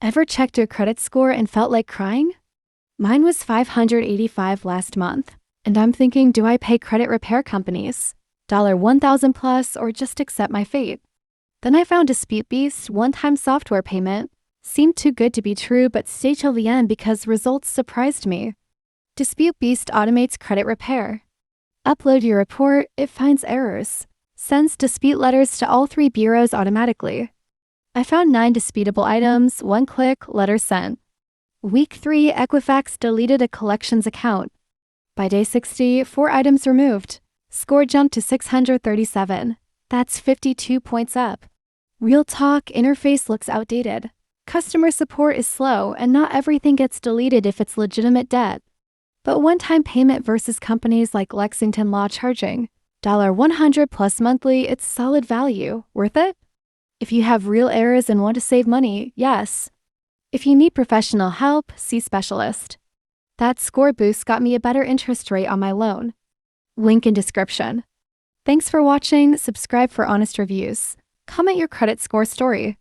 Ever checked your credit score and felt like crying? Mine was 585 last month, and I'm thinking, do I pay credit repair companies? $1,000 plus or just accept my fate? Then I found DisputeBeast one-time software payment. Seemed too good to be true, but stay till the end because results surprised me. DisputeBeast automates credit repair. Upload your report, it finds errors. Sends dispute letters to all 3 bureaus automatically. I found 9 disputable items, 1 click, letter sent. Week 3, Equifax deleted a collections account. By day 60, 4 items removed. Score jumped to 637. That's 52 points up. Real talk, interface looks outdated. Customer support is slow, and not everything gets deleted if it's legitimate debt. But one-time payment versus companies like Lexington Law charging $100 plus monthly, it's solid value. Worth it? If you have real errors and want to save money, yes. If you need professional help, see specialist. That score boost got me a better interest rate on my loan. Link in description. Thanks for watching. Subscribe for honest reviews. Comment your credit score story.